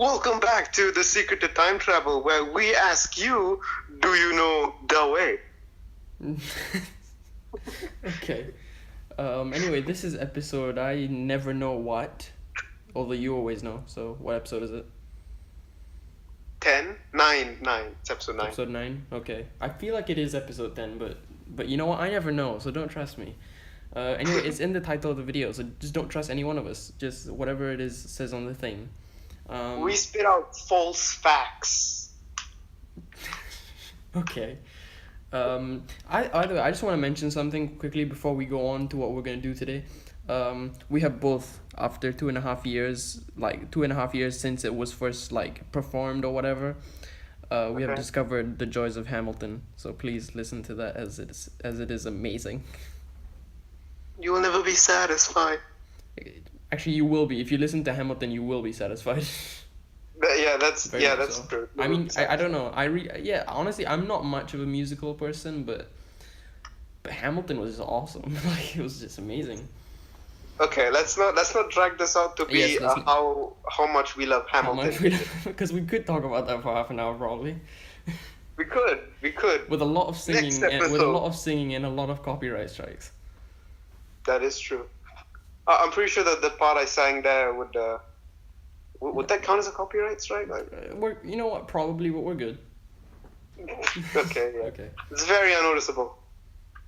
Welcome back to The Secret to Time Travel, where we ask you, do you know the way? Okay. Anyway, this is episode I never know what. Although you always know. So what episode is it? 10? 9. It's episode 9. Episode 9? Okay. I feel like it is episode 10, but you know what? I never know, so don't trust me. Anyway, it's in the title of the video, so just don't trust any one of us. Just whatever it is says on the thing. We spit out false facts. Okay. Either way, I just want to mention something quickly before we go on to what we're gonna do today. We have both, after 2.5 years, like 2.5 years since it was first like performed or whatever, we have discovered the joys of Hamilton. So please listen to that as it is amazing. You will never be satisfied. Actually, you will be. If you listen to Hamilton, you will be satisfied. That's Very that's so. true. I mean, I don't know. Honestly, I'm not much of a musical person, but Hamilton was awesome. Like, it was just amazing. Okay, let's not drag this out to be how much we love Hamilton. Because we could talk about that for half an hour probably. We could. With a lot of singing, and a lot of copyright strikes. That is true. I'm pretty sure that the part I sang there would that count as a copyright strike? You know what? Probably, but we're good. Okay. Yeah. Okay. It's very unnoticeable.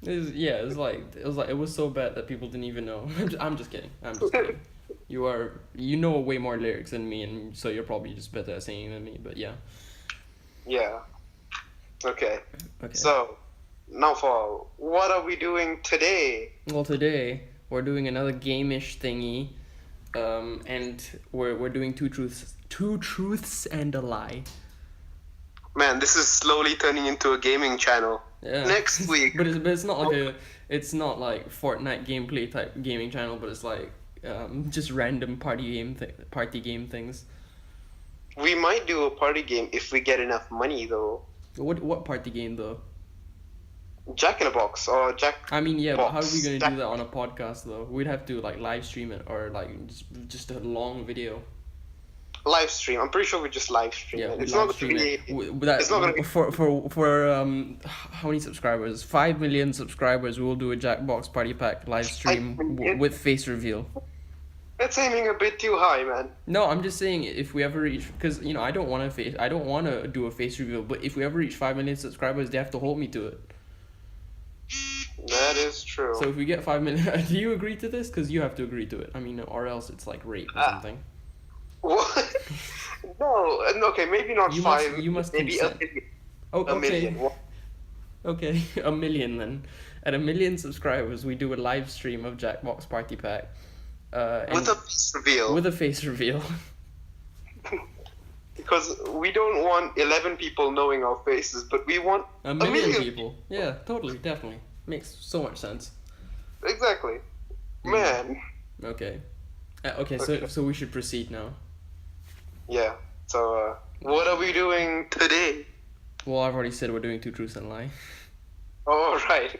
It was so bad that people didn't even know. I'm just kidding. You know way more lyrics than me, and so you're probably just better at singing than me. But yeah. Yeah. Okay. So, now for what are we doing today? Well, today we're doing another game-ish thingy, and we're doing two truths and a lie. Man, this is slowly turning into a gaming channel. Yeah. Next week. but it's not like like Fortnite gameplay type gaming channel, but it's like just random party game things. We might do a party game if we get enough money, though. What party game though? Jack in a Box or Jack. I mean, yeah, but how are we gonna do that on a podcast though? We'd have to like live stream it or like just a long video. Live stream. I'm pretty sure we just live stream it. It's not going to be. It's not going to be for how many subscribers? 5 million subscribers. We will do a Jackbox Party Pack live stream with face reveal. That's aiming a bit too high, man. No, I'm just saying if we ever reach, because I don't want to do a face reveal, but if we ever reach 5 million subscribers, they have to hold me to it. That is true. So if we get 5 million, do you agree to this? Because you have to agree to it. I mean, or else it's like rape or something. What? No, okay, maybe not 5. You must maybe consent. A million. Okay, 1 million then. At 1 million subscribers, we do a live stream of Jackbox Party Pack. With a face reveal. With a face reveal. Because we don't want 11 people knowing our faces, but we want a million people. Yeah, totally, definitely. Makes so much sense. Exactly. Man. Okay. So we should proceed now. Yeah. So, what are we doing today? Well, I've already said we're doing two truths and a lie. Oh, right.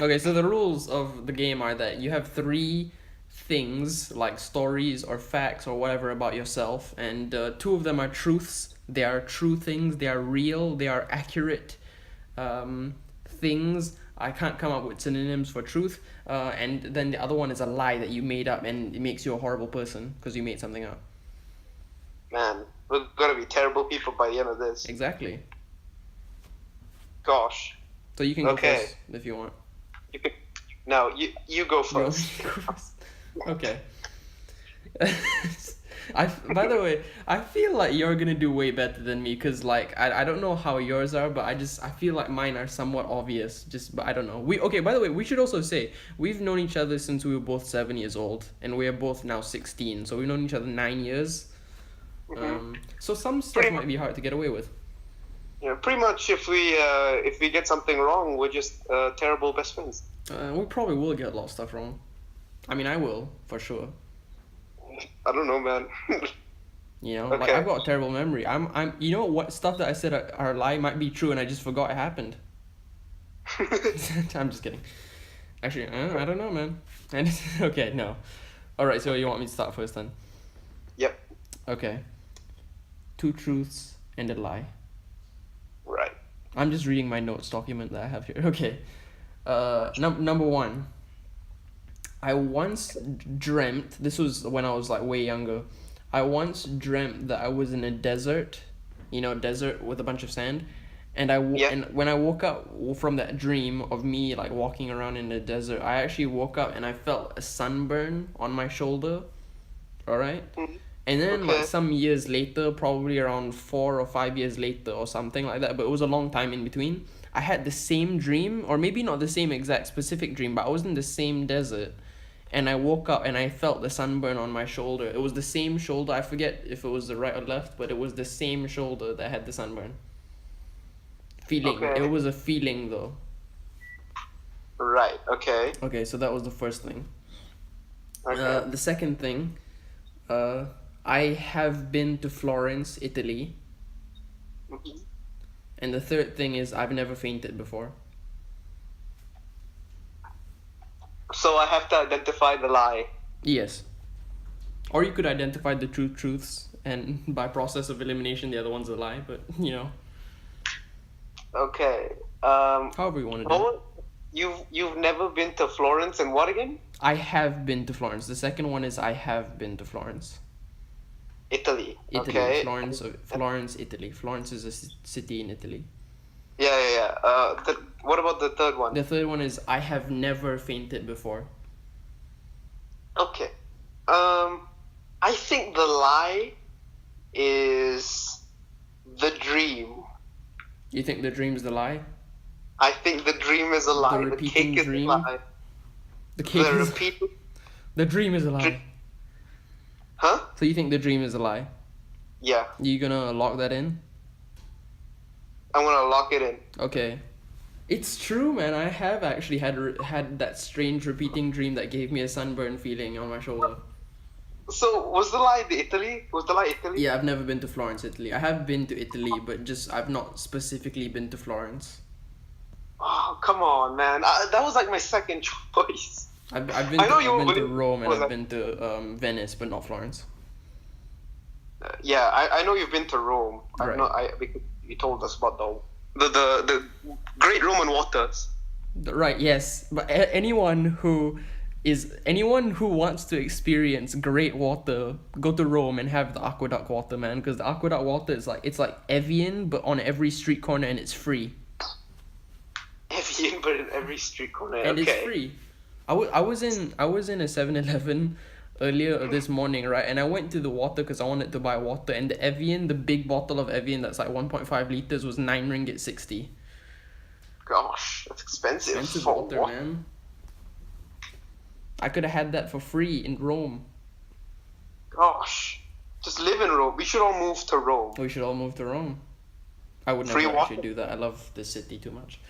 Okay, so the rules of the game are that you have 3 things, like stories or facts or whatever about yourself, and 2 of them are truths. They are true things, they are real, they are accurate things. I can't come up with synonyms for truth. And then the other one is a lie that you made up, and it makes you a horrible person because you made something up. Man, we're gonna be terrible people by the end of this. Exactly. Gosh. So you can go first if you want. No, you go first. Okay. By the way, I feel like you're gonna do way better than me because like I don't know how yours are, but I feel like mine are somewhat obvious. But I don't know. By the way, we should also say we've known each other since we were both 7 years old, and we are both now 16. So we've known each other 9 years. Mm-hmm. So some stuff might be hard to get away with. Yeah, pretty much. If we get something wrong, we're just terrible best friends. We probably will get a lot of stuff wrong. I mean, I will for sure. I don't know, man. Like I've got a terrible memory. I'm. You know what stuff that I said are a lie might be true, and I just forgot it happened. I'm just kidding. Actually, I don't know, man. Okay, no. All right. So you want me to start first then? Yep. Okay. two truths, and a lie. Right. I'm just reading my notes document that I have here. Okay. Number one. I once dreamt, this was when I was like way younger. I once dreamt that I was in a desert, desert with a bunch of sand. And when I woke up from that dream of me like walking around in the desert, I actually woke up and I felt a sunburn on my shoulder. All right? Mm-hmm. And then Okay. like some years later, probably around 4 or 5 years later or something like that, but it was a long time in between, I had the same dream, or maybe not the same exact specific dream, but I was in the same desert, and I woke up and I felt the sunburn on my shoulder. It was the same shoulder. I forget if it was the right or left, but it was the same shoulder that had the sunburn. Feeling. Okay. It was a feeling though. Right. Okay. Okay, so that was the first thing. Okay. The second thing, I have been to Florence, Italy. Mhm. And the third thing is I've never fainted before. So I have to identify the lie. Yes. Or you could identify the two truths, and by process of elimination, the other one's a lie, but, Okay. however you want to do it. What? You've never been to Florence and what again? I have been to Florence. The second one is I have been to Florence. Italy. Italy. Okay. Florence, Italy. Florence is a city in Italy. Yeah. What about the third one? The third one is I have never fainted before. Okay. I think the lie is the dream. You think the dream's the lie? I think the dream is a lie. The repeating cake dream? is a lie. The cake The is... repeating. The dream is a lie. Huh? So you think the dream is a lie? Yeah. You gonna lock that in? I'm gonna lock it in. Okay. It's true, man. I have actually had that strange repeating dream that gave me a sunburn feeling on my shoulder. So was the lie Italy? Was the lie Italy? Yeah, I've never been to Florence, Italy. I have been to Italy, but I've not specifically been to Florence. Oh, come on, man. That was like my second choice. I've been I know I've been to you- Rome, and was I've that- been to Venice, but not Florence. Yeah, I know you've been to Rome. Right. Because you told us about the great Roman waters. Right, yes, but anyone who wants to experience great water, go to Rome and have the aqueduct water, man, because the aqueduct water is it's like Evian but on every street corner, and it's free. Evian, but in every street corner. And Okay. it's free. I was in a 7-Eleven earlier this morning, right? And I went to the water because I wanted to buy water, and the Evian, the big bottle of Evian that's like 1.5 liters, was 9 ringgit 60. Gosh, that's expensive. Expensive For water, what? man. I could have had that for free in Rome. Gosh, just live in Rome. We should all move to Rome. We should all move to Rome. I would Free never water? actually do that. I love the city too much.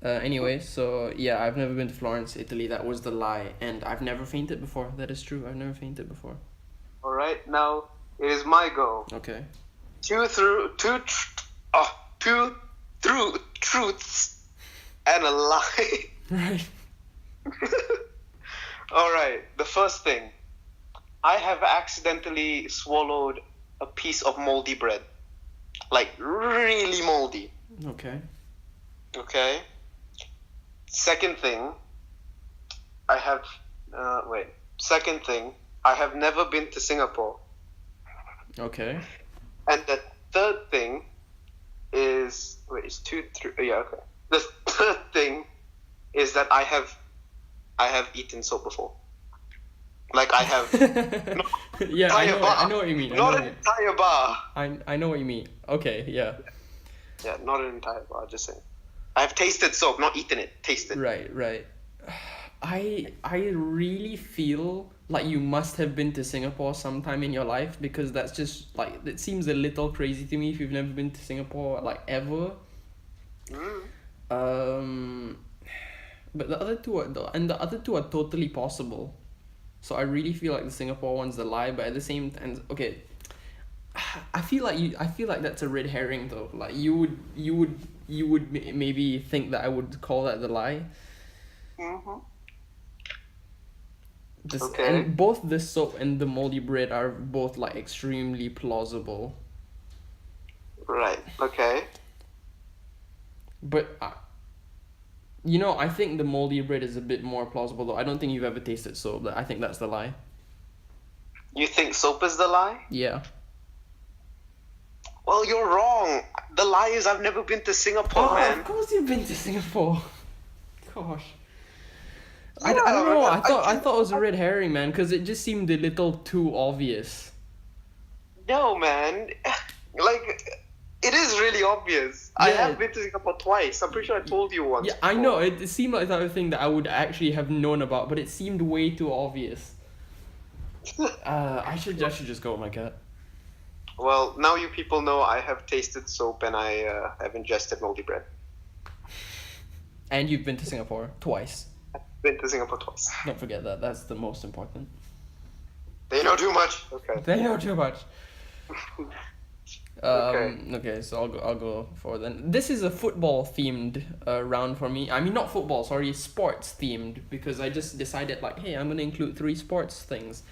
Anyway, so yeah, I've never been to Florence, Italy. That was the lie, and I've never fainted before. That is true. I've never fainted before. All right, now it is my go. Okay. Two truths and a lie. Right. All right, the first thing. I have accidentally swallowed a piece of moldy bread. Like, really moldy. Okay. Okay? Second thing, I have... Second thing, I have never been to Singapore. Okay. And the third thing is... it's yeah, okay. The third thing is that I have eaten soap before. Like, I have... Yeah, I know what you mean. Not an entire bar. I know what you mean. Okay, yeah. Yeah, not an entire bar, just saying. I have tasted soap, not eaten it. Tasted. Right. I really feel like you must have been to Singapore sometime in your life, because that's just like, it seems a little crazy to me if you've never been to Singapore like ever. But the other two are totally possible. So I really feel like the Singapore one's the lie, but at the same time, okay, I feel like that's a red herring though. Like you would maybe think that I would call that the lie. Mm-hmm. Okay. And both the soap and the moldy bread are both like extremely plausible. Right. Okay. But you know, I think the moldy bread is a bit more plausible though. I don't think you've ever tasted soap. I think that's the lie. You think soap is the lie? Yeah. Well, you're wrong. The lie is I've never been to Singapore, man. Of course you've been to Singapore. Gosh. Yeah, I don't know. man, I thought it was a red herring, man, because it just seemed a little too obvious. No, man. Like, it is really obvious. I Yeah. have been to Singapore twice. I'm pretty sure I told you once. Yeah, I know. It seemed like the type of thing that I would actually have known about, but it seemed way too obvious. I should just go with my gut. Well, now you people know I have tasted soap and I have ingested moldy bread. And you've been to Singapore twice. I've been to Singapore twice. Don't forget that. That's the most important. They know too much. Okay. They know too much. Okay. Okay, so I'll go for then. This is a football themed round for me. I mean, not football, sorry, sports themed, because I just decided like, hey, I'm gonna include 3 sports things.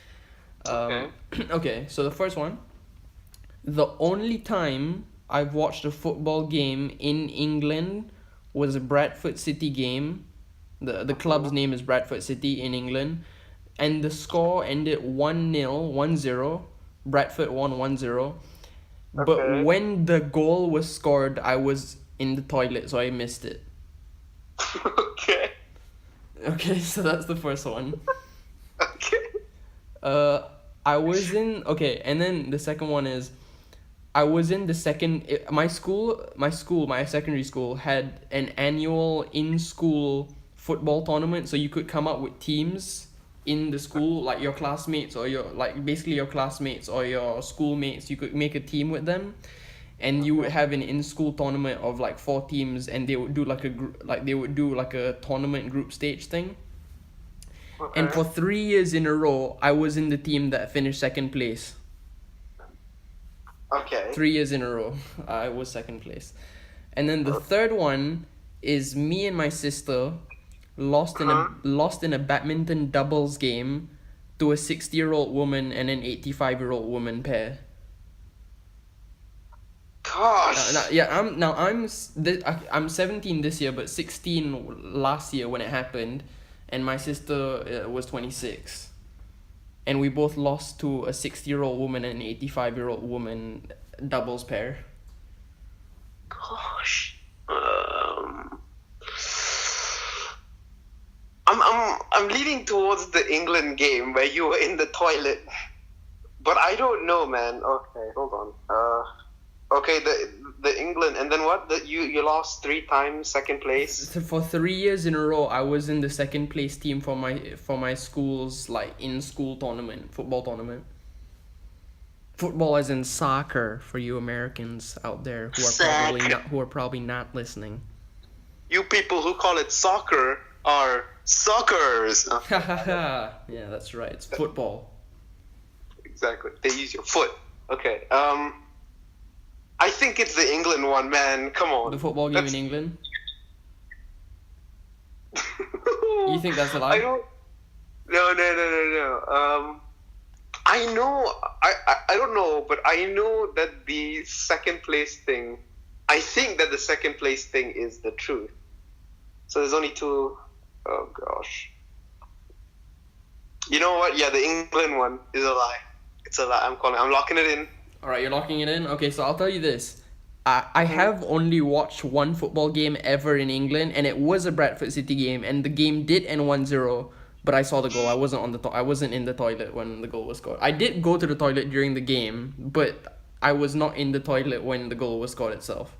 Okay. Okay, so the first one. The only time I've watched a football game in England was a Bradford City game. The club's name is Bradford City in England, and the score ended 1-0, 1-0. Bradford won 1-0. But Okay. when the goal was scored, I was in the toilet, so I missed it. Okay. Okay, so that's the first one. Okay. I was in okay, and then the second one is, I was in the second. My secondary school had an annual in-school football tournament, so you could come up with teams in the school, like your classmates or basically your classmates or your schoolmates. You could make a team with them, and you would have an in-school tournament of like 4 teams, and they would do like a tournament group stage thing. Okay. And for 3 years in a row, I was in the team that finished second place. Okay. 3 years in a row, I was second place. And then the third one is me and my sister lost in a badminton doubles game to a 60-year-old woman and an 85-year-old woman pair. Gosh. I'm 17 this year, but 16 last year when it happened, and my sister was 26. And we both lost to a 60-year-old woman and an 85-year-old woman doubles pair. Gosh. I'm leaning towards the England game where you were in the toilet, but I don't know, man. Okay, hold on. Okay, the England, and then what? You lost 3 times, second place. So for 3 years in a row, I was in the second place team for my school's like in-school tournament, football tournament. Football as in soccer for you Americans out there who are probably not listening. You people who call it soccer are suckers. Yeah, that's right. It's football. Exactly. They use your foot. Okay. I think it's the England one, man. Come on. The football game in England? You think that's a lie? I don't. No. I know. I don't know, but I know that the second place thing. I think that the second place thing is the truth. So there's only 2. Oh gosh. You know what? Yeah, the England one is a lie. It's a lie. I'm locking it in. Alright, you're locking it in? Okay, so I'll tell you this. I have only watched one football game ever in England, and it was a Bradford City game, and the game did end 1-0, but I saw the goal. I wasn't in the toilet when the goal was scored. I did go to the toilet during the game, but I was not in the toilet when the goal was scored itself.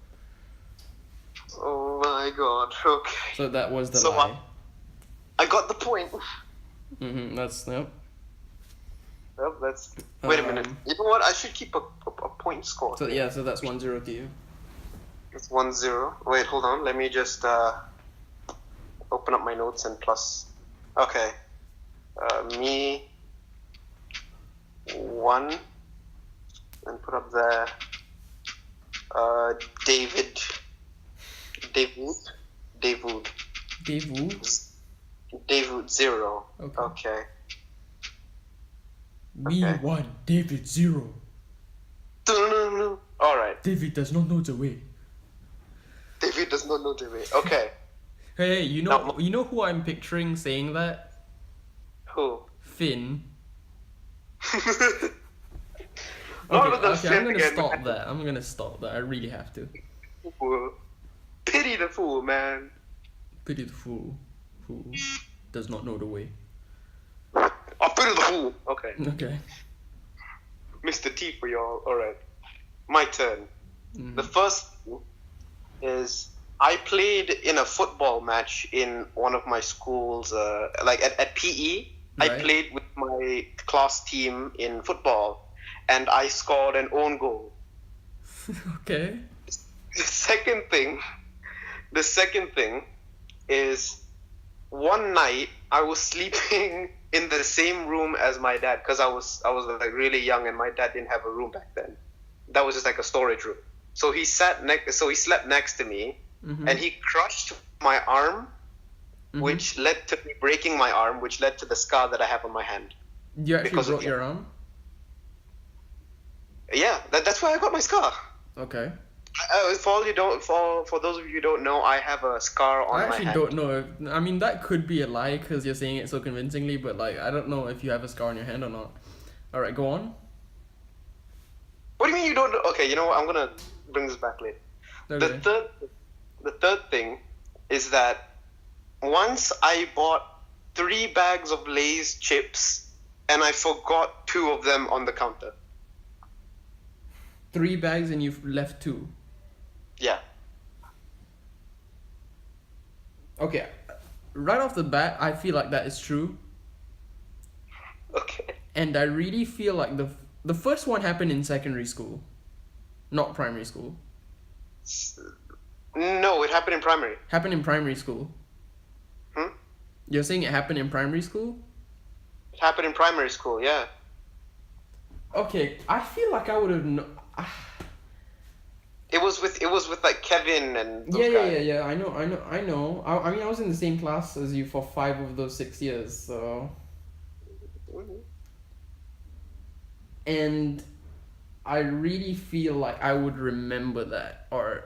Oh my god. Okay. So that was the lie. I got the point. That's yep. Well, that's. Wait a minute. You know what? I should keep a point score. So yeah, so that's 1-0 to you. It's 1-0. Wait, hold on. Let me just open up my notes and plus. Okay. Me 1 and put up there. David 0. Okay. Okay. Me Okay. 1, David 0. All right. David does not know the way. David does not know the way. Okay. Hey, Now, you know who I'm picturing saying that? who? Finn. Not Okay, with the I'm Finn gonna again, stop man. that. I'm gonna stop that. I really have to. Fool. Pity the fool, man. Pity the fool who does not know the way. Oh, pity the fool. Okay. Okay. Mr. T for y'all. All right. My turn. Mhm. The first thing is I played in a football match in one of my schools, like at PE. I Right. played with my class team in football, and I scored an own goal. Okay. The second thing is one night I was sleeping in the same room as my dad because I was like really young and my dad didn't have a room back then. That was just like a storage room. So he slept next to me, Mhm. and he crushed my arm, Mhm. which led to me breaking my arm, which led to the scar that I have on my hand. You actually because of broke the- your arm? Yeah, that's why I got my scar. Okay. For those of you who don't know, I have a scar on I my actually hand. don't know if, I mean, that could be a lie because you're saying it so convincingly, but like, I don't know if you have a scar on your hand or not. Alright, go on. What do you mean you don't know? Okay, you know what? I'm gonna bring this back later. Okay. The third thing is that once I bought 3 bags of Lay's chips and I forgot 2 of them on the counter. 3 bags and you've left 2. Yeah. Okay. Right off the bat, I feel like that is true. Okay. And I really feel like the first one happened in secondary school, not primary school. No, it happened in primary. Happened in primary school. Hmm? You're saying it happened in primary school? It happened in primary school, yeah. Okay, I feel like I would have It was with like Kevin and those Yeah, guys. yeah. I know. I mean, I was in the same class as you for 5 of those 6 years, so. And I really feel like I would remember that, or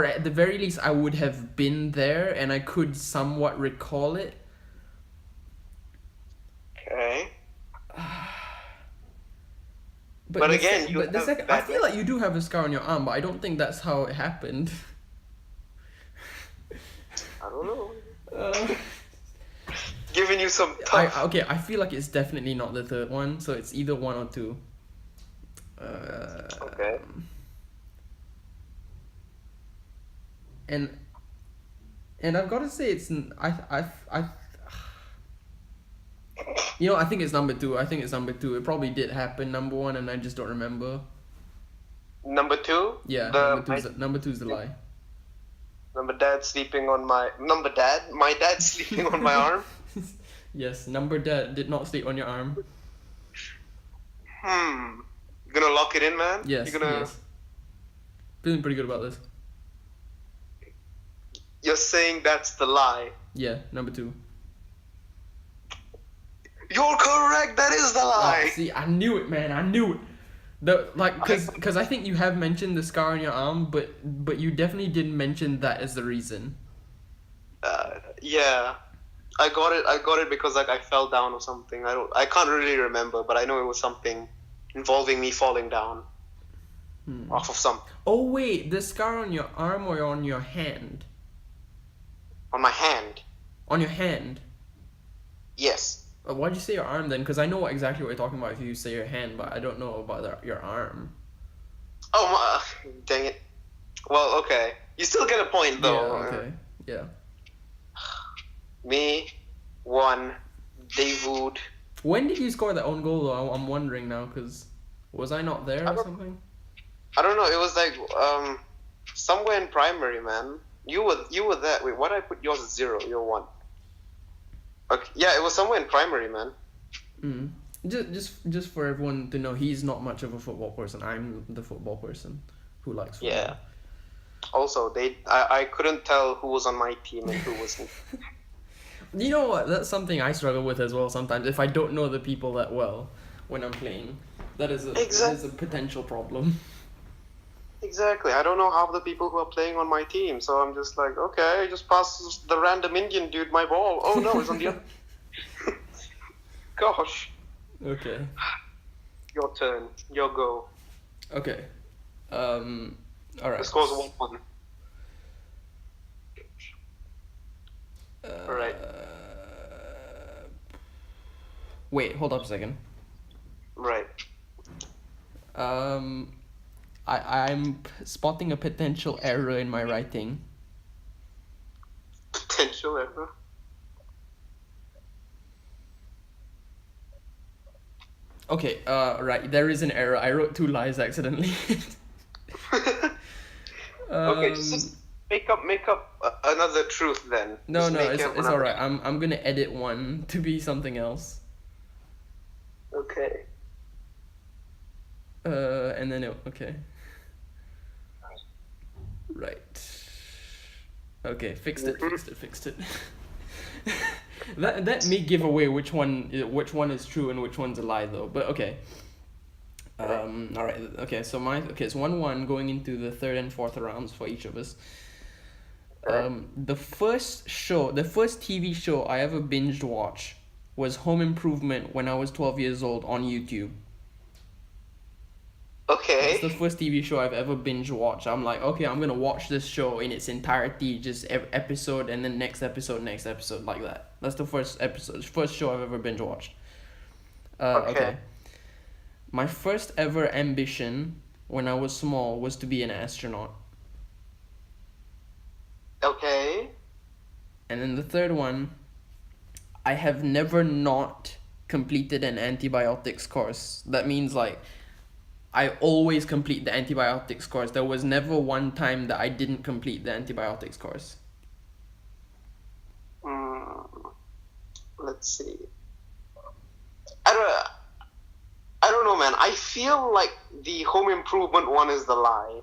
at the very least I would have been there and I could somewhat recall it. Okay. But But the again, sec- you but the have second, I bad feel like you do have a scar on your arm, but I don't think that's how it happened. I don't know. Uh, Giving you some tough. I feel like it's definitely not the third one, so it's either 1 or 2. Okay. And I've got to say you know, I think it's number 2. It probably did happen, number 1, and I just don't remember. Number 2. Yeah, number two's the lie. My dad sleeping on my dad sleeping on my arm. Yes, number dad did not sleep on your arm. You gonna lock it in, man? Yes, You're gonna. yes. Feeling pretty good about this. You're saying that's the lie. Yeah, number 2. You're correct. That is the lie. See, I knew it, man. I knew it. Because I think you have mentioned the scar on your arm, but you definitely didn't mention that as the reason. Yeah, I got it because like I fell down or something. I can't really remember, but I know it was something involving me falling down off of something Oh wait, the scar on your arm or on your hand? on my hand. On your hand. Yes. Why'd you say your arm then? Because I know exactly what you're talking about if you say your hand, but I don't know about your arm. Oh my, dang it. Well, okay. You still get a point though. Yeah. Okay. Yeah. Me, 1, David. When did you score that own goal though? I'm wondering now, because was I not there or something? I don't know. It was like somewhere in primary, man. You were there. Wait, why did I put yours as 0? You're 1. Okay. Yeah, it was somewhere in primary, man. Just for everyone to know, he's not much of a football person. I'm the football person who likes football. Yeah. Also, I couldn't tell who was on my team and who wasn't. You know what? That's something I struggle with as well sometimes. If I don't know the people that well, when I'm playing. That is a potential problem. Exactly. I don't know half the people who are playing on my team, so I'm just like, okay, just pass the random Indian dude my ball. Oh no, it's on the other. Gosh. Okay. Your turn. Your go. Okay. All right. The score's 1-1. All right. Wait, hold up a second. Right. I'm spotting a potential error in my writing. Potential error. Okay, right, there is an error. I wrote 2 lies accidentally. Okay, just make up another truth then. No, Just no, make it's up it's another- alright. I'm gonna edit one to be something else. Okay. And then okay. Right. Okay, fixed it. That may give away which one is true and which one's a lie though. But okay. All right. Okay. So it's 1-1 going into the 3rd and 4th rounds for each of us. The first TV show I ever binged watch was Home Improvement when I was 12 years old on YouTube. Okay. It's the first TV show I've ever binge watched. I'm like, okay, I'm gonna watch this show in its entirety, just episode and then next episode like that. That's the first show I've ever binge watched. Okay. My first ever ambition when I was small was to be an astronaut. Okay. And then the third one, I have never not completed an antibiotics course. That means like I always complete the antibiotics course. There was never one time that I didn't complete the antibiotics course. Let's see. I don't know, man. I feel like the Home Improvement one is the lie.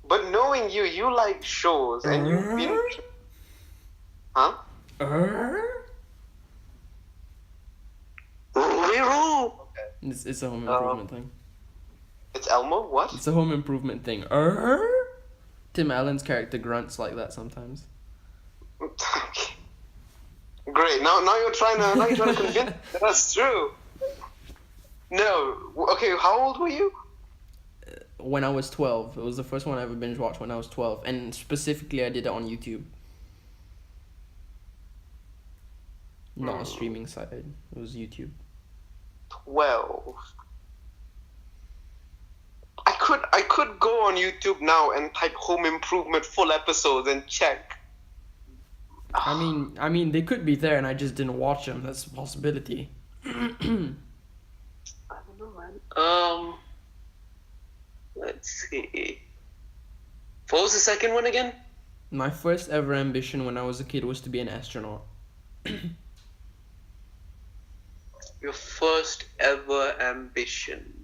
But knowing you like shows and you've been... Huh? It's a Home Improvement thing. It's Elmo? What? It's a Home Improvement thing. Tim Allen's character grunts like that sometimes. Great. Now you're trying to convince me that that's true. No. Okay. How old were you? When I was 12. It was the first one I ever binge watched when I was 12, and specifically I did it on YouTube. Not a streaming site. It was YouTube. 12. I could go on YouTube now and type Home Improvement full episodes and check. I mean, they could be there, and I just didn't watch them. That's a possibility. I don't know, man. Let's see. What was the second one again? My first ever ambition when I was a kid was to be an astronaut. Your first ever ambition.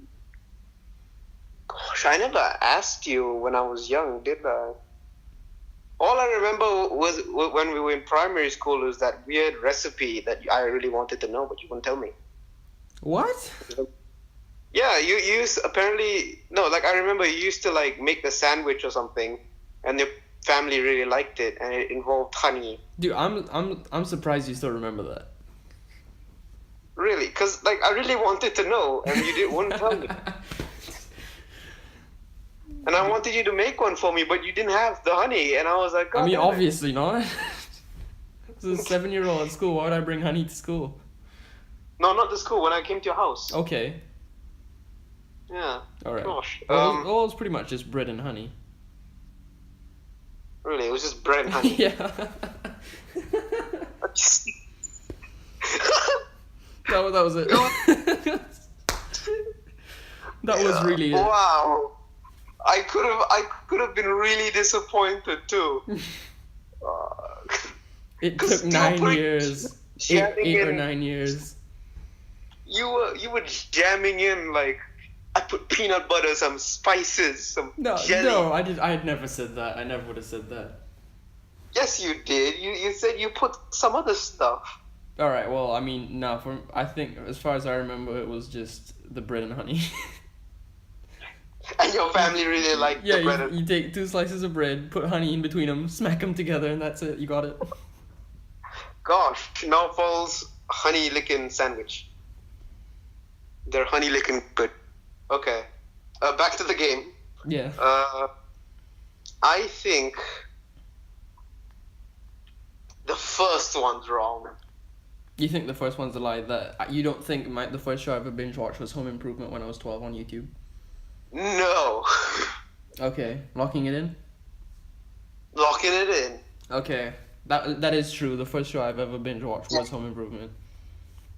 Gosh, I never asked you when I was young, did I? All I remember was when we were in primary school was that weird recipe that I really wanted to know, but you wouldn't tell me. What? Yeah, you used apparently no, like I remember you used to like make the sandwich or something, and your family really liked it, and it involved honey. Dude, I'm surprised you still remember that. Really, because like I really wanted to know, and you wouldn't tell me. And I wanted you to make one for me, but you didn't have the honey, and I was like, God, I mean, obviously not. This is a 7-year-old at school. Why would I bring honey to school? No, not to school. When I came to your house. Okay. Yeah. All right. Gosh. Well, it's pretty much just bread and honey. Really, it was just bread and honey. Yeah. that was it. That was really it. Wow. I could have been really disappointed too. It took 9 years. 8 or 9 years. You were jamming in like I put peanut butter, some spices, some jelly. No, I had never said that. I never would have said that. Yes, you did. You said you put some other stuff. All right. Well, I mean, no. I think as far as I remember, it was just the bread and honey. And your family really liked Yeah, the bread you, and... you take two slices of bread, put honey in between them, smack them together, and that's it. You got it. Gosh, now falls honey licking sandwich. They're honey licking good. Okay. Back to the game. Yeah. I think the first one's wrong. You think the first one's a lie? That you don't think the first show I ever binge watched was Home Improvement when I was 12 on YouTube? No. Okay, locking it in. Locking it in. Okay, that is true. The first show I've ever binge watched was Home Improvement.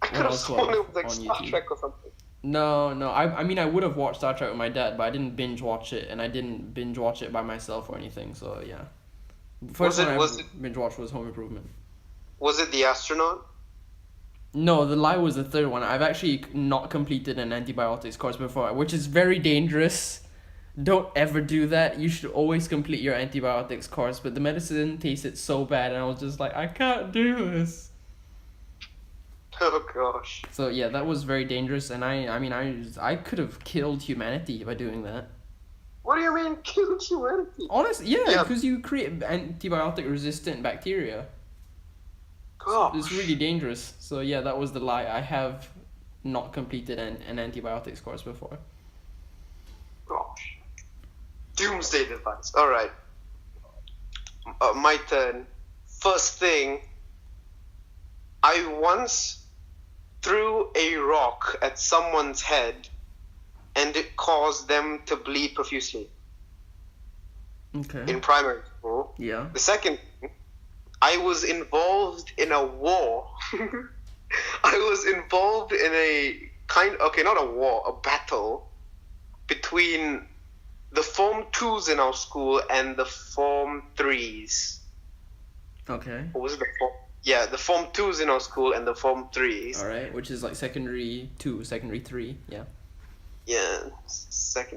I could have sworn it was like on Star YouTube. Trek or something. No. I mean, I would have watched Star Trek with my dad, but I didn't binge watch it, and I didn't binge watch it by myself or anything. So yeah, first one I binge watched was Home Improvement. Was it The Astronaut? No, the lie was the third one. I've actually not completed an antibiotics course before, which is very dangerous. Don't ever do that. You should always complete your antibiotics course, but the medicine tasted so bad, and I was just like, I can't do this. Oh gosh. So yeah, that was very dangerous, and I could have killed humanity by doing that. What do you mean kill humanity? Honestly, yeah, because you create antibiotic-resistant bacteria. Gosh. It's really dangerous. So yeah, that was the lie. I have not completed an antibiotics course before. Gosh. Doomsday device. Alright. My turn. First thing, I once threw a rock at someone's head and it caused them to bleed profusely. Okay. In primary school. Yeah. The second thing, I was involved in a war. I was involved in not a war, a battle between the Form 2s in our school and the Form 3s. Okay. Or was it the Form? Yeah, the Form 2s in our school and the Form 3s. Alright, which is like secondary 2, secondary 3, yeah.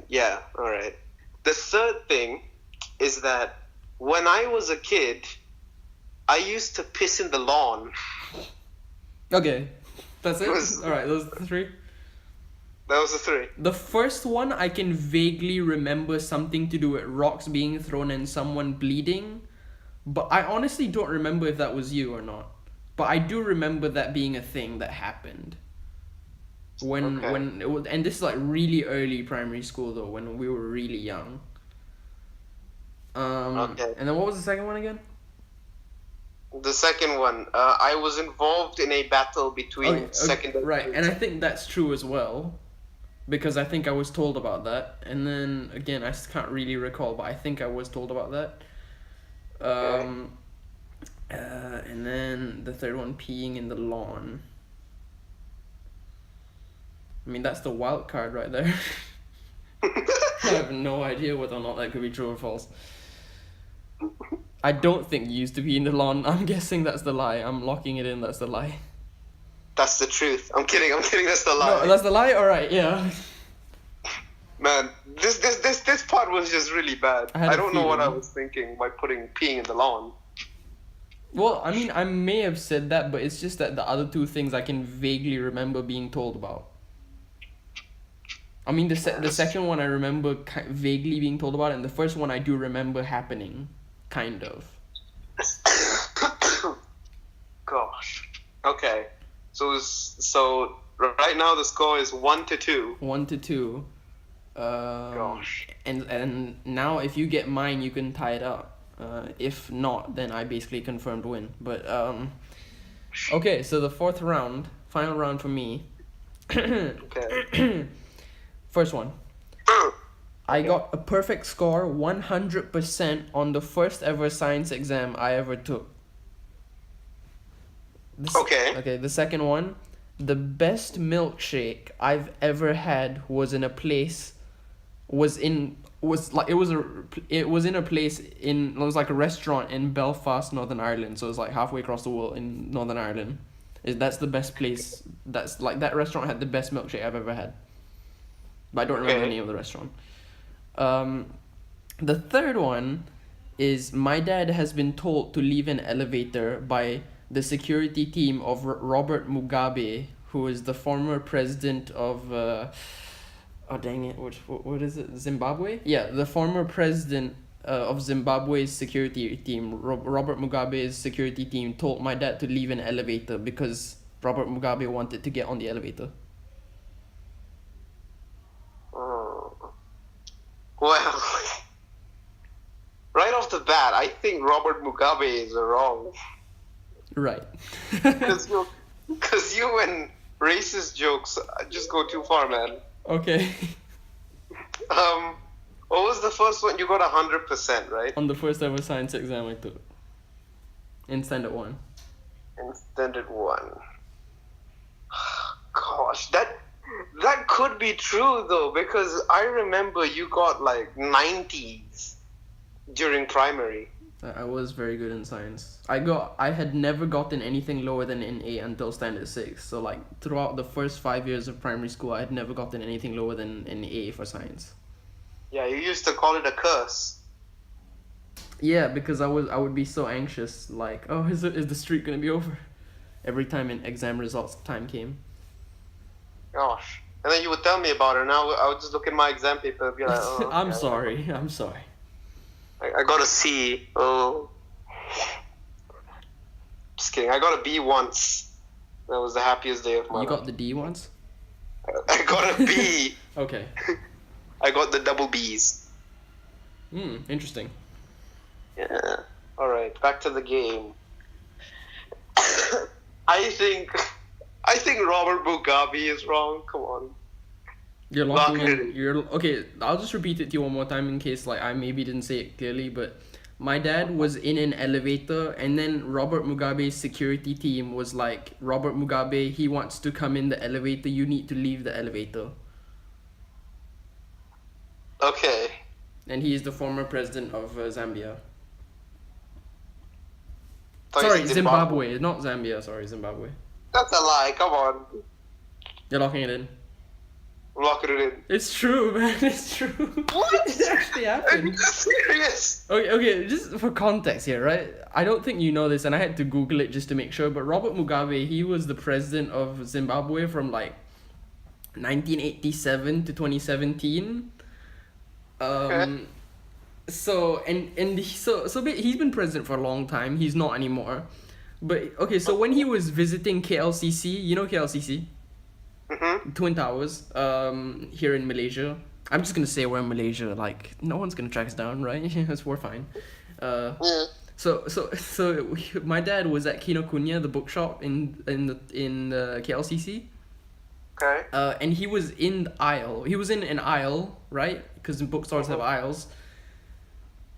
Yeah, alright. The third thing is that when I was a kid, I used to piss in the lawn. Okay, that's it? Alright, those are the three? That was the three. The first one, I can vaguely remember something to do with rocks being thrown and someone bleeding, but I honestly don't remember if that was you or not. But I do remember that being a thing that happened. When it was, and this is like really early primary school though, when we were really young. Okay. And then what was the second one again? The second one, I was involved in a battle between second and right, third. and I think that's true as well, because I think I was told about that, and then again I can't really recall, but I think I was told about that. And then the third one, peeing in the lawn. I mean, that's the wild card right there. I have no idea whether or not that could be true or false. I don't think you used to be in the lawn. I'm guessing that's the lie. I'm locking it in. That's the lie. That's the truth. I'm kidding. That's the lie. No, that's the lie. All right, yeah. Man, this part was just really bad. I don't know what I was thinking by peeing in the lawn. Well, I mean, I may have said that, but it's just that the other two things I can vaguely remember being told about. I mean, the second one I remember vaguely being told about, and the first one I do remember happening, kind of. Gosh. Okay. So right now the score is 1-2. 1-2. Gosh. And now if you get mine, you can tie it up. If not, then I basically confirmed win. But okay. So the fourth round, final round for me. Okay. First one. I got a perfect score, 100% on the first ever science exam I ever took. Okay, the second one, the best milkshake I've ever had was in a place, it was in a restaurant in Belfast, Northern Ireland. So it's like halfway across the world in Northern Ireland. That's the best place. That's like, that restaurant had the best milkshake I've ever had. But I don't remember the name of the restaurant. The third one is my dad has been told to leave an elevator by the security team of Robert Mugabe, who is the former president of oh dang it, what is it? Zimbabwe? Yeah, the former president of Zimbabwe's security team, Robert Mugabe's security team, told my dad to leave an elevator because Robert Mugabe wanted to get on the elevator. Well, right off the bat, I think Robert Mugabe is wrong. Right. Because you and racist jokes just go too far, man. Okay. What was the first one? You got 100%, right? On the first ever science exam I took. In standard 1. In standard 1. Gosh, that could be true though, because I remember you got like 90s during primary. I was very good in science. I had never gotten anything lower than an A until standard 6. So like throughout the first 5 years of primary school, I had never gotten anything lower than an A for science. Yeah, you used to call it a curse. Yeah, because I would be so anxious, like, oh, is the streak gonna be over? Every time an exam results time came. Gosh. And then you would tell me about it, and I would just look at my exam paper and be like, oh, okay. I'm sorry. I got a C. Oh. Just kidding. I got a B once. That was the happiest day of my life. You got the D once? I got a B. Okay. I got the double Bs. Interesting. Yeah. Alright, back to the game. I think Robert Mugabe is wrong. Come on. You're locking in. Okay. I'll just repeat it to you one more time in case like I maybe didn't say it clearly. But my dad was in an elevator, and then Robert Mugabe's security team was like, Robert Mugabe, he wants to come in the elevator. You need to leave the elevator. Okay. And he is the former president of Zambia. Sorry, Zimbabwe, not Zambia. Sorry, Zimbabwe. That's a lie. Come on. You're locking it in. I'm locking it in. It's true, man. It's true. What? It actually Are happened. you serious? Okay, just for context here, right? I don't think you know this, and I had to Google it just to make sure, but Robert Mugabe, he was the president of Zimbabwe from like 1987 to 2017. Okay. So he's been president for a long time. He's not anymore. But okay, so when he was visiting KLCC, you know KLCC? Mm-hmm. Twin Towers, here in Malaysia. I'm just gonna say we're in Malaysia. Like no one's gonna track us down, right? We're fine. Yeah. So my dad was at Kinokuniya, the bookshop in KLCC. Okay. And he was in the aisle. He was in an aisle, right? Because bookstores have aisles.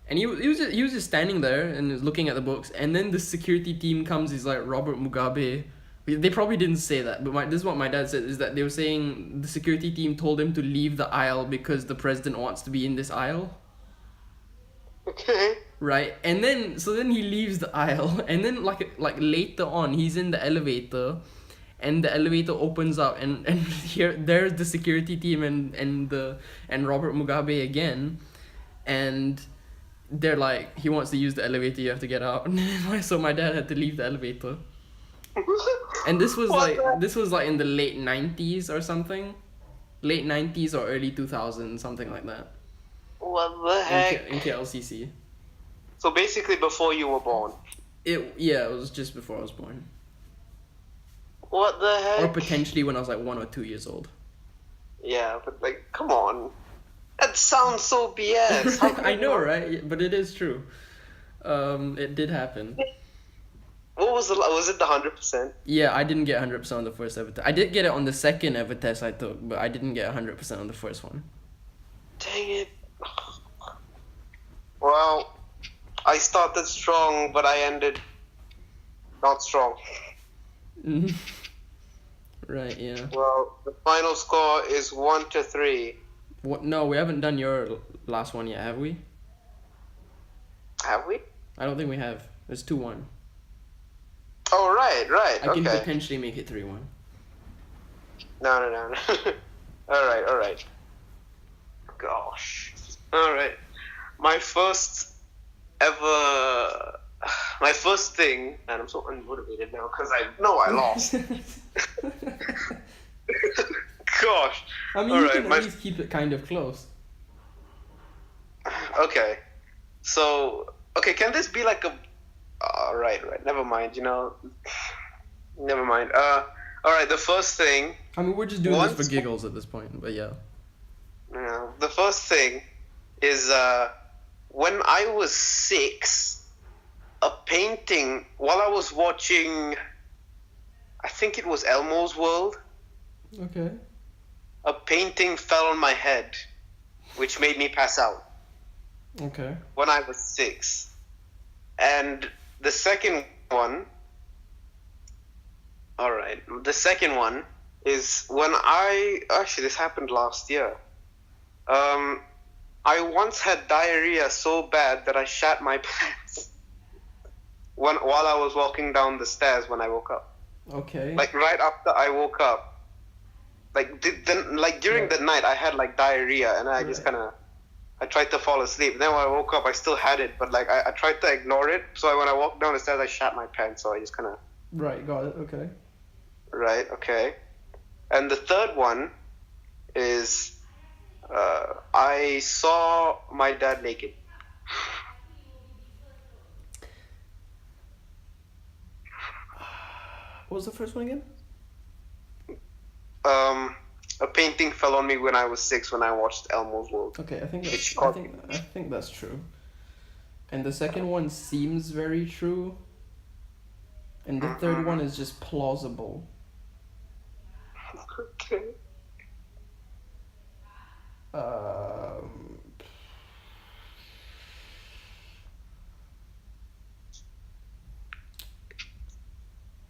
And he was just standing there and was looking at the books. And then the security team comes. He's like, Robert Mugabe. They probably didn't say that, but this is what my dad said, is that they were saying the security team told him to leave the aisle because the president wants to be in this aisle. Okay. Right? And then he leaves the aisle, and then like later on he's in the elevator, and the elevator opens up, and there's the security team and Robert Mugabe again, and they're like, he wants to use the elevator, you have to get out. So my dad had to leave the elevator. And this was like in the late 90s or something. Late 90s or early 2000s, something like that. What the heck? In KLCC. So basically before you were born. It was just before I was born. What the heck? Or potentially when I was like 1 or 2 years old. Yeah, but like, come on. That sounds so BS. I know, right? But it is true. It did happen. What was it the 100%? Yeah, I didn't get 100% on the first ever test. I did get it on the second ever test I took, but I didn't get 100% on the first one. Dang it. Well, I started strong, but I ended not strong. Right, yeah. Well, the final score is 1-3. What? No, we haven't done your last one yet, have we? Have we? I don't think we have. It's 2-1. Oh, right. I can potentially make it 3-1. No. All right. Gosh. All right. My first ever my first thing, and I'm so unmotivated now because I know I lost. Gosh. I mean, All you right, can at least keep it kind of close. Okay. So, okay, can this be like a... right. Never mind, Never mind. All right, the first thing... I mean, we're just doing this for giggles at this point, but yeah. Yeah, the first thing is when I was 6, a painting, while I was watching, I think it was Elmo's World, Okay. a painting fell on my head, which made me pass out Okay. when I was 6. And the second one, the second one is when actually this happened last year. I once had diarrhea so bad that I shat my pants while I was walking down the stairs when I woke up. Okay. Like right after I woke up, during the night I had like diarrhea and I just I tried to fall asleep. Then when I woke up I still had it, but like I tried to ignore it. So when I walked down the stairs I shat my pants. So I just Right. Got it. Okay. Right. Okay. And the third one is I saw my dad naked. What was the first one again? A painting fell on me when I was 6 when I watched Elmo's World. Okay, I think that's true. And the second one seems very true. And the third one is just plausible. Okay.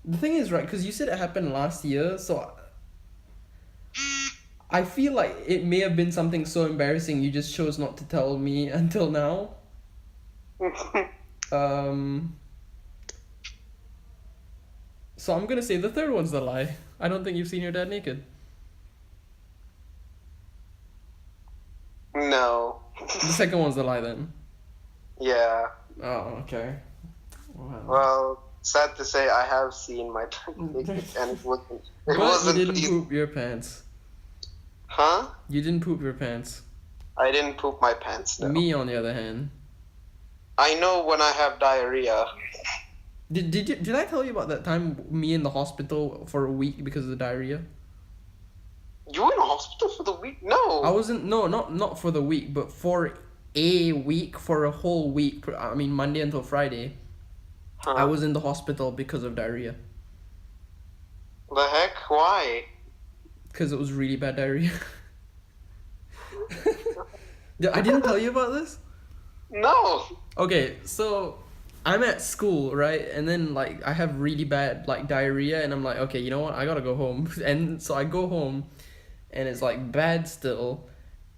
The thing is, right, because you said it happened last year, so I feel like it may have been something so embarrassing you just chose not to tell me until now. So I'm gonna say the third one's the lie. I don't think you've seen your dad naked. No. The second one's the lie then. Yeah. Oh, okay. Wow. Well, sad to say, I have seen my dad naked, and it wasn't. But you didn't poop your pants. Huh? You didn't poop your pants. I didn't poop my pants. No. Me, on the other hand. I know when I have diarrhea. Did I tell you about that time me in the hospital for a week because of the diarrhea? You were in a hospital for the week? No. I wasn't. No, not for the week, but for a week, for a whole week. I mean, Monday until Friday. Huh. I was in the hospital because of diarrhea. The heck? Why? Because it was really bad diarrhea. I didn't tell you about this? No. Okay, so I'm at school, right? And then like I have really bad like diarrhea and I'm like, okay, you know what? I gotta go home. And so I go home and it's like bad still.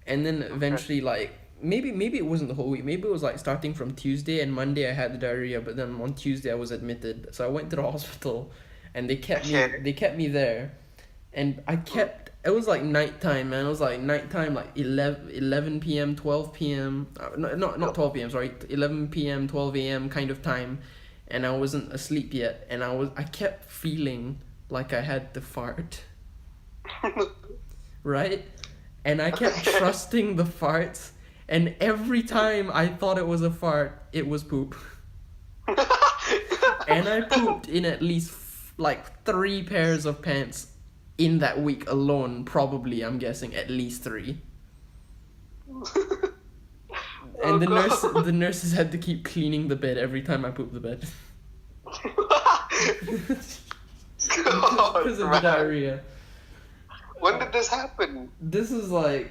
And then eventually like maybe it wasn't the whole week. Maybe it was like starting from Tuesday, and Monday I had the diarrhea, but then on Tuesday I was admitted. So I went to the hospital and they kept me there. And it was like nighttime, man. It was like nighttime, like 11 p.m., 12 p.m. Not 12 p.m., sorry. 11 p.m., 12 a.m. kind of time. And I wasn't asleep yet. And I kept feeling like I had to fart. Right? And I kept trusting the farts. And every time I thought it was a fart, it was poop. And I pooped in at least like 3 pairs of pants in that week alone, probably, I'm guessing, at least 3. And the nurses had to keep cleaning the bed every time I pooped the bed. Because of the diarrhea. When did this happen? This is like,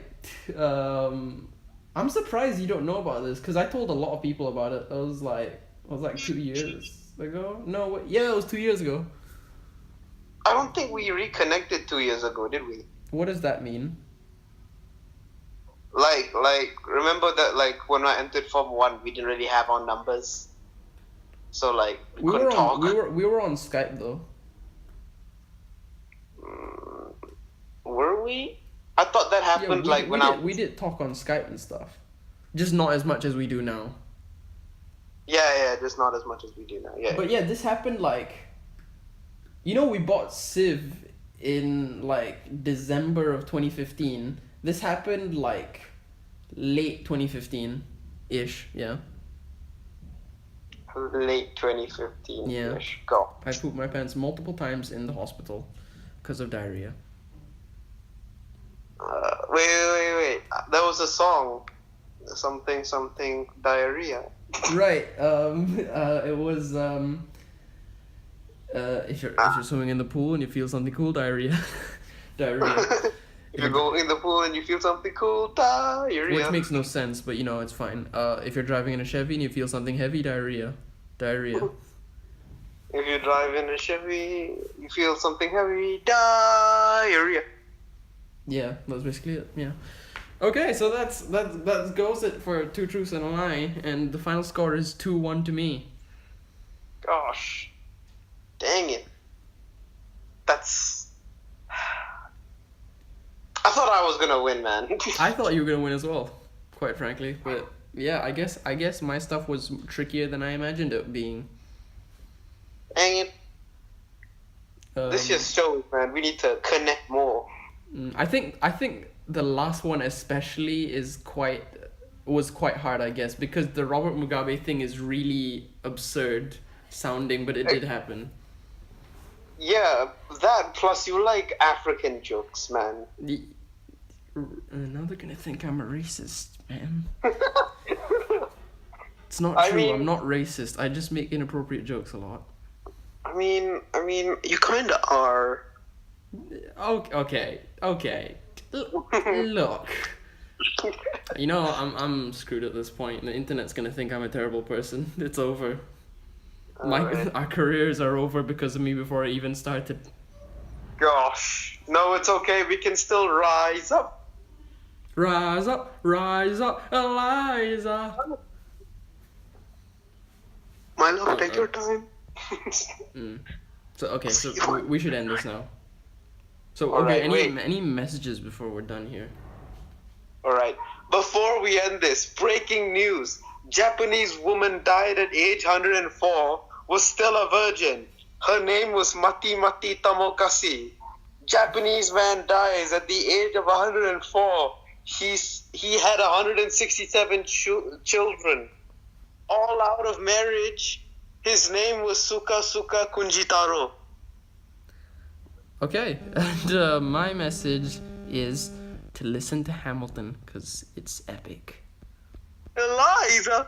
I'm surprised you don't know about this, because I told a lot of people about it. It was like 2 years ago? No, yeah, it was 2 years ago. I don't think we reconnected 2 years ago, did we? What does that mean? Like, remember that, like, when I entered Form 1, we didn't really have our numbers. So, like, we couldn't talk. We were on Skype, though. Were we? I thought that happened, we did talk on Skype and stuff. Just not as much as we do now. Yeah, just not as much as we do now. Yeah. But yeah, this happened like, we bought Civ in like December of 2015. This happened like late 2015 ish, yeah. Late 2015 Yeah. ish. Go. I pooped my pants multiple times in the hospital because of diarrhea. Wait. There was a song. Something diarrhea. Right. It was if you're swimming in the pool and you feel something cool, diarrhea. Diarrhea. If you go in the pool and you feel something cool, diarrhea. Which makes no sense, but it's fine. If you're driving in a Chevy and you feel something heavy, diarrhea. Diarrhea. If you drive in a Chevy, you feel something heavy, diarrhea. Yeah, that's basically it. Yeah. Okay, so that goes it for Two Truths and a Lie, and the final score is 2-1 to me. Gosh, dang it. That's. I thought I was gonna win, man. I thought you were gonna win as well, quite frankly. But yeah, I guess my stuff was trickier than I imagined it being. Dang it. This just shows, man. We need to connect more. I think the last one especially was quite hard, I guess, because the Robert Mugabe thing is really absurd sounding, but it did happen. Yeah, that plus you like African jokes, man. Now they're gonna think I'm a racist, man. It's not true. I'm not racist. I just make inappropriate jokes a lot. I mean, you kind of are. Okay. Look. I'm screwed at this point. The internet's gonna think I'm a terrible person. It's over. Our careers are over because of me before I even started. Gosh. No, it's okay. We can still rise up. Rise up, Eliza. My love, take your time. So we should end this now. So any messages before we're done here? Alright. Before we end this, breaking news. Japanese woman died at age 104, was still a virgin. Her name was Mati Tamokasi. Japanese man dies at the age of 104. He had 167 children, all out of marriage. His name was Suka Kunjitaro. Okay, and my message is to listen to Hamilton, because it's epic. Eliza!